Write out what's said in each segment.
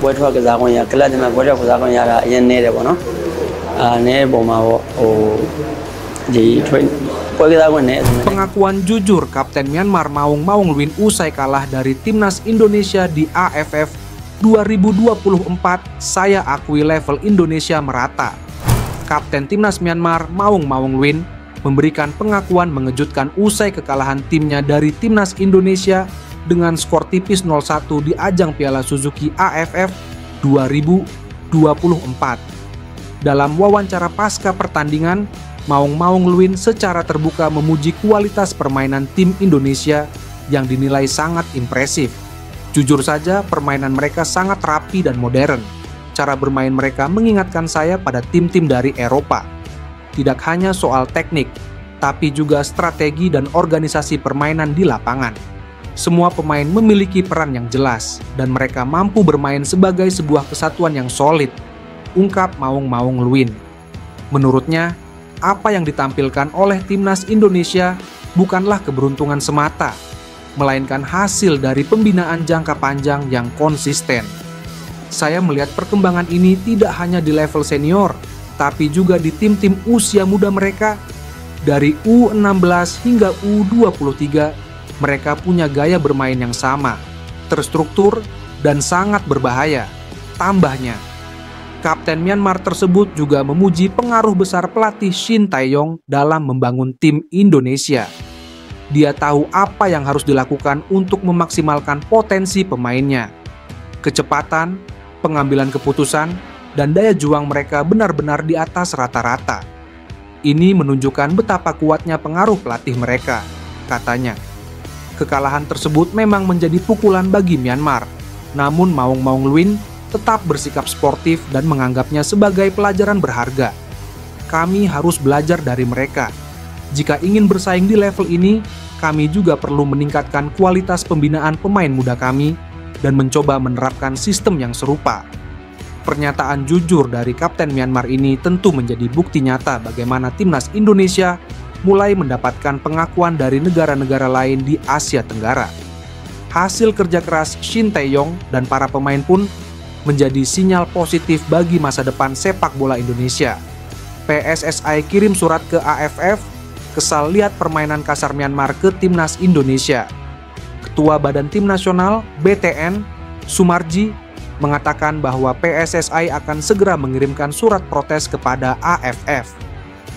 ပွဲထွက်ကစားခွင့်ရကလပ်တွေမှာပွဲထွက်ကစားခွင့်ရတာအရင်နေတယ်ပေါ့နော်နည်းပုံမှာပေါ့ဒီထွေးပွဲကစားခွင့်နဲ့ Pengakuan jujur Kapten Myanmar Maung Maung Lwin usai kalah dari Timnas Indonesia di AFF 2024, saya akui level Indonesia merata. Kapten Timnas Myanmar Maung Maung Lwin memberikan pengakuan mengejutkan usai kekalahan timnya dari Timnas Indonesia dengan skor tipis 0-1 di ajang Piala Suzuki AFF 2024. Dalam wawancara pasca pertandingan, Maung Maung Lwin secara terbuka memuji kualitas permainan tim Indonesia yang dinilai sangat impresif. Jujur saja, permainan mereka sangat rapi dan modern. Cara bermain mereka mengingatkan saya pada tim-tim dari Eropa. Tidak hanya soal teknik, tapi juga strategi dan organisasi permainan di lapangan. Semua pemain memiliki peran yang jelas, dan mereka mampu bermain sebagai sebuah kesatuan yang solid, ungkap Maung Maung Lwin. Menurutnya, apa yang ditampilkan oleh Timnas Indonesia bukanlah keberuntungan semata, melainkan hasil dari pembinaan jangka panjang yang konsisten. Saya melihat perkembangan ini tidak hanya di level senior, tapi juga di tim-tim usia muda mereka. Dari U16 hingga U23, mereka punya gaya bermain yang sama, terstruktur, dan sangat berbahaya. Tambahnya, Kapten Myanmar tersebut juga memuji pengaruh besar pelatih Shin Tae-yong dalam membangun tim Indonesia. Dia tahu apa yang harus dilakukan untuk memaksimalkan potensi pemainnya. Kecepatan, pengambilan keputusan, dan daya juang mereka benar-benar di atas rata-rata. Ini menunjukkan betapa kuatnya pengaruh pelatih mereka, katanya. Kekalahan tersebut memang menjadi pukulan bagi Myanmar, namun Maung Maung Lwin tetap bersikap sportif dan menganggapnya sebagai pelajaran berharga. Kami harus belajar dari mereka. Jika ingin bersaing di level ini, kami juga perlu meningkatkan kualitas pembinaan pemain muda kami dan mencoba menerapkan sistem yang serupa. Pernyataan jujur dari Kapten Myanmar ini tentu menjadi bukti nyata bagaimana Timnas Indonesia mulai mendapatkan pengakuan dari negara-negara lain di Asia Tenggara. Hasil kerja keras Shin Tae-yong dan para pemain pun menjadi sinyal positif bagi masa depan sepak bola Indonesia. PSSI kirim surat ke AFF, kesal lihat permainan kasar Myanmar ke Timnas Indonesia. Ketua Badan Tim Nasional BTN, Sumarji, mengatakan bahwa PSSI akan segera mengirimkan surat protes kepada AFF.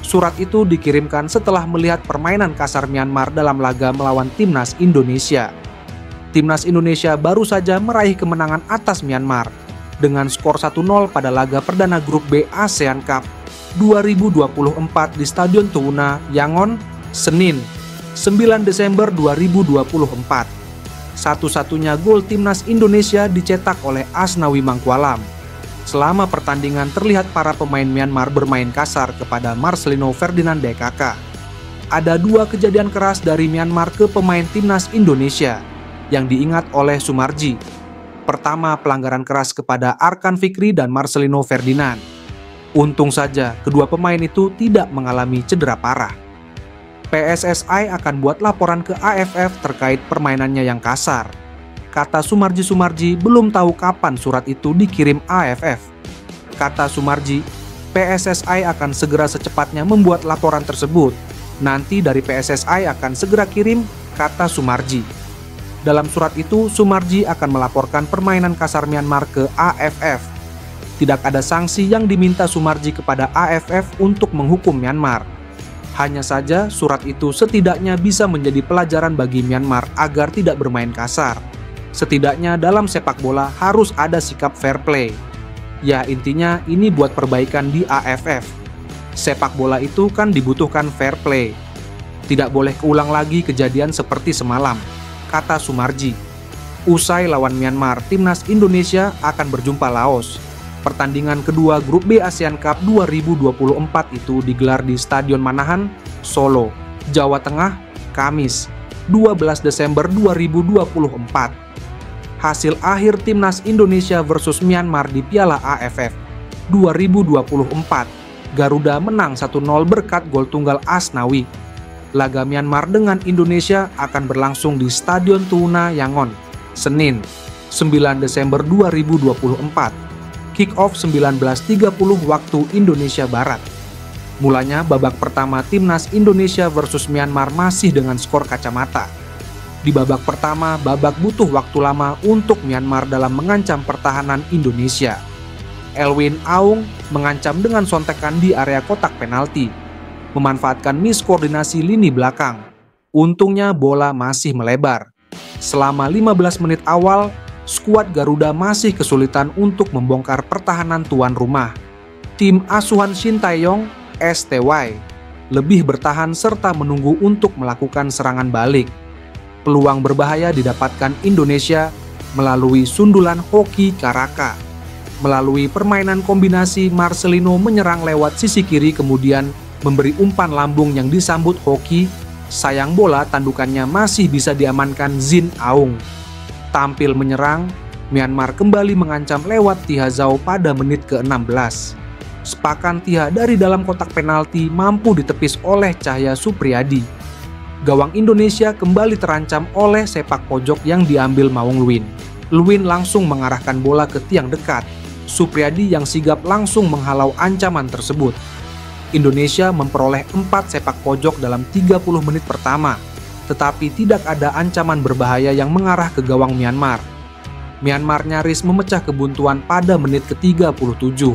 Surat itu dikirimkan setelah melihat permainan kasar Myanmar dalam laga melawan Timnas Indonesia. Timnas Indonesia baru saja meraih kemenangan atas Myanmar dengan skor 1-0 pada laga perdana grup B ASEAN Cup 2024 di Stadion Toona, Yangon, Senin, 9 Desember 2024. Satu-satunya gol Timnas Indonesia dicetak oleh Asnawi Mangkualam. Selama pertandingan terlihat para pemain Myanmar bermain kasar kepada Marcelino Ferdinand DKK. Ada dua kejadian keras dari Myanmar ke pemain Timnas Indonesia yang diingat oleh Sumarji. Pertama, pelanggaran keras kepada Arkan Fikri dan Marcelino Ferdinand. Untung saja kedua pemain itu tidak mengalami cedera parah. PSSI akan buat laporan ke AFF terkait permainannya yang kasar. Kata Sumarji belum tahu kapan surat itu dikirim AFF. Kata Sumarji, PSSI akan segera secepatnya membuat laporan tersebut. Nanti dari PSSI akan segera kirim, kata Sumarji. Dalam surat itu, Sumarji akan melaporkan permainan kasar Myanmar ke AFF. Tidak ada sanksi yang diminta Sumarji kepada AFF untuk menghukum Myanmar. Hanya saja surat itu setidaknya bisa menjadi pelajaran bagi Myanmar agar tidak bermain kasar. Setidaknya dalam sepak bola harus ada sikap fair play. Ya, intinya ini buat perbaikan di AFF. Sepak bola itu kan dibutuhkan fair play. Tidak boleh keulang lagi kejadian seperti semalam, kata Sumarji. Usai lawan Myanmar, Timnas Indonesia akan berjumpa Laos. Pertandingan kedua grup B ASEAN Cup 2024 itu digelar di Stadion Manahan, Solo, Jawa Tengah, Kamis, 12 Desember 2024. Hasil akhir Timnas Indonesia versus Myanmar di Piala AFF 2024, Garuda menang 1-0 berkat gol tunggal Asnawi. Laga Myanmar dengan Indonesia akan berlangsung di Stadion Toona, Yangon, Senin, 9 Desember 2024. Kick-off 19.30 waktu Indonesia Barat. Mulanya babak pertama Timnas Indonesia versus Myanmar masih dengan skor kacamata. Di babak pertama, babak butuh waktu lama untuk Myanmar dalam mengancam pertahanan Indonesia. Elwin Aung mengancam dengan sontekan di area kotak penalti, memanfaatkan miskoordinasi lini belakang. Untungnya bola masih melebar. Selama 15 menit awal, skuad Garuda masih kesulitan untuk membongkar pertahanan tuan rumah. Tim asuhan Shin Tae-yong, STY, lebih bertahan serta menunggu untuk melakukan serangan balik. Peluang berbahaya didapatkan Indonesia melalui sundulan Hoki Karaka. Melalui permainan kombinasi, Marcelino menyerang lewat sisi kiri kemudian memberi umpan lambung yang disambut Hoki. Sayang bola tandukannya masih bisa diamankan Jin Aung. Tampil menyerang, Myanmar kembali mengancam lewat Tia Zhao pada menit ke-16. Sepakan Tia dari dalam kotak penalti mampu ditepis oleh Cahya Supriyadi. Gawang Indonesia kembali terancam oleh sepak pojok yang diambil Maung Lwin. Lwin langsung mengarahkan bola ke tiang dekat. Supriyadi yang sigap langsung menghalau ancaman tersebut. Indonesia memperoleh 4 sepak pojok dalam 30 menit pertama, tetapi tidak ada ancaman berbahaya yang mengarah ke gawang Myanmar. Myanmar nyaris memecah kebuntuan pada menit ke-37.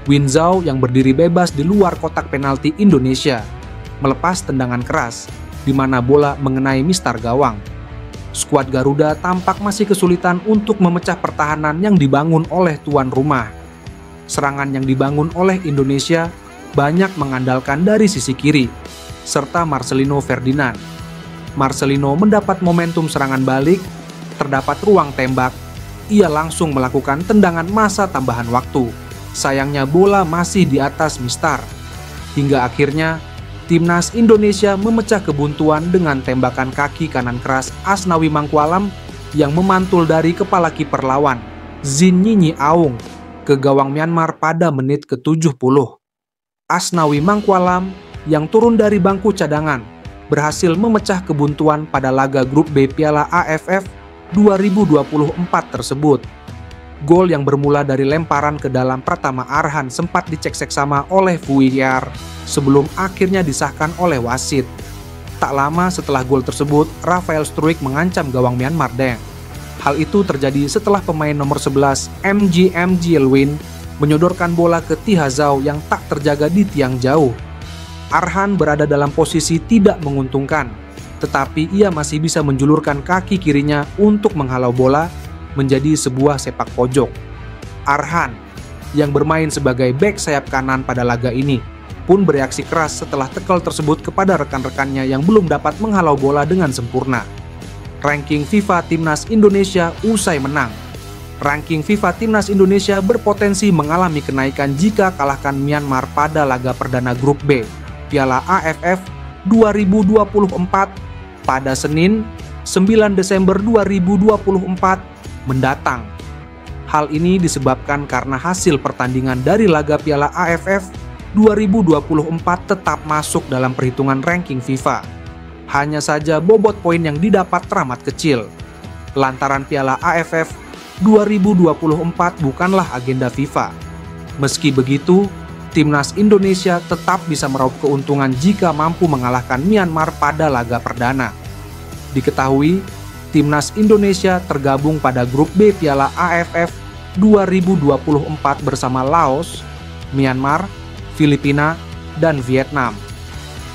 Win Zhao yang berdiri bebas di luar kotak penalti Indonesia melepas tendangan keras, di mana bola mengenai mistar gawang. Skuad Garuda tampak masih kesulitan untuk memecah pertahanan yang dibangun oleh tuan rumah. Serangan yang dibangun oleh Indonesia banyak mengandalkan dari sisi kiri, serta Marcelino Ferdinand. Marcelino mendapat momentum serangan balik, terdapat ruang tembak, ia langsung melakukan tendangan masa tambahan waktu. Sayangnya bola masih di atas mistar. Hingga akhirnya, Timnas Indonesia memecah kebuntuan dengan tembakan kaki kanan keras Asnawi Mangkualam yang memantul dari kepala kiper lawan, Jin Nyinyi Aung, ke gawang Myanmar pada menit ke-70. Asnawi Mangkualam yang turun dari bangku cadangan berhasil memecah kebuntuan pada laga grup B Piala AFF 2024 tersebut. Gol yang bermula dari lemparan ke dalam Pratama Arhan sempat dicek seksama oleh VAR sebelum akhirnya disahkan oleh wasit. Tak lama setelah gol tersebut, Rafael Struijk mengancam gawang Myanmar Deng. Hal itu terjadi setelah pemain nomor 11 MG Lwin menyodorkan bola ke Tia Zhao yang tak terjaga di tiang jauh. Arhan berada dalam posisi tidak menguntungkan, tetapi ia masih bisa menjulurkan kaki kirinya untuk menghalau bola menjadi sebuah sepak pojok. Arhan, yang bermain sebagai bek sayap kanan pada laga ini, pun bereaksi keras setelah tackle tersebut kepada rekan-rekannya yang belum dapat menghalau bola dengan sempurna. Ranking FIFA Timnas Indonesia usai menang. Ranking FIFA Timnas Indonesia berpotensi mengalami kenaikan jika kalahkan Myanmar pada laga perdana grup B Piala AFF 2024 pada Senin 9 Desember 2024 mendatang. Hal ini disebabkan karena hasil pertandingan dari laga Piala AFF 2024 tetap masuk dalam perhitungan ranking FIFA. Hanya saja bobot poin yang didapat teramat kecil. Lantaran Piala AFF 2024 bukanlah agenda FIFA. Meski begitu, Timnas Indonesia tetap bisa meraup keuntungan jika mampu mengalahkan Myanmar pada laga perdana. Diketahui, Timnas Indonesia tergabung pada grup B Piala AFF 2024 bersama Laos, Myanmar, Filipina, dan Vietnam.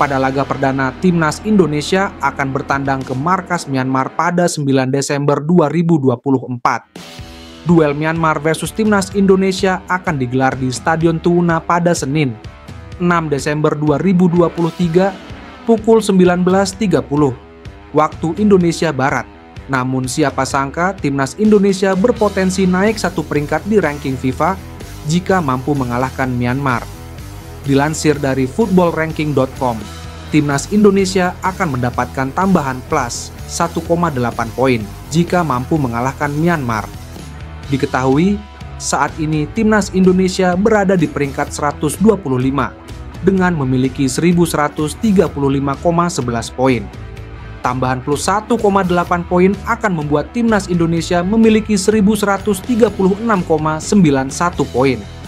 Pada laga perdana, Timnas Indonesia akan bertandang ke markas Myanmar pada 9 Desember 2024. Duel Myanmar versus Timnas Indonesia akan digelar di Stadion Tuna pada Senin, 6 Desember 2023, pukul 19.30, waktu Indonesia Barat. Namun siapa sangka Timnas Indonesia berpotensi naik satu peringkat di ranking FIFA jika mampu mengalahkan Myanmar. Dilansir dari footballranking.com, Timnas Indonesia akan mendapatkan tambahan plus 1,8 poin jika mampu mengalahkan Myanmar. Diketahui, saat ini Timnas Indonesia berada di peringkat 125 dengan memiliki 1135,11 poin. Tambahan plus 1,8 poin akan membuat timnas Indonesia memiliki 1136,91 poin.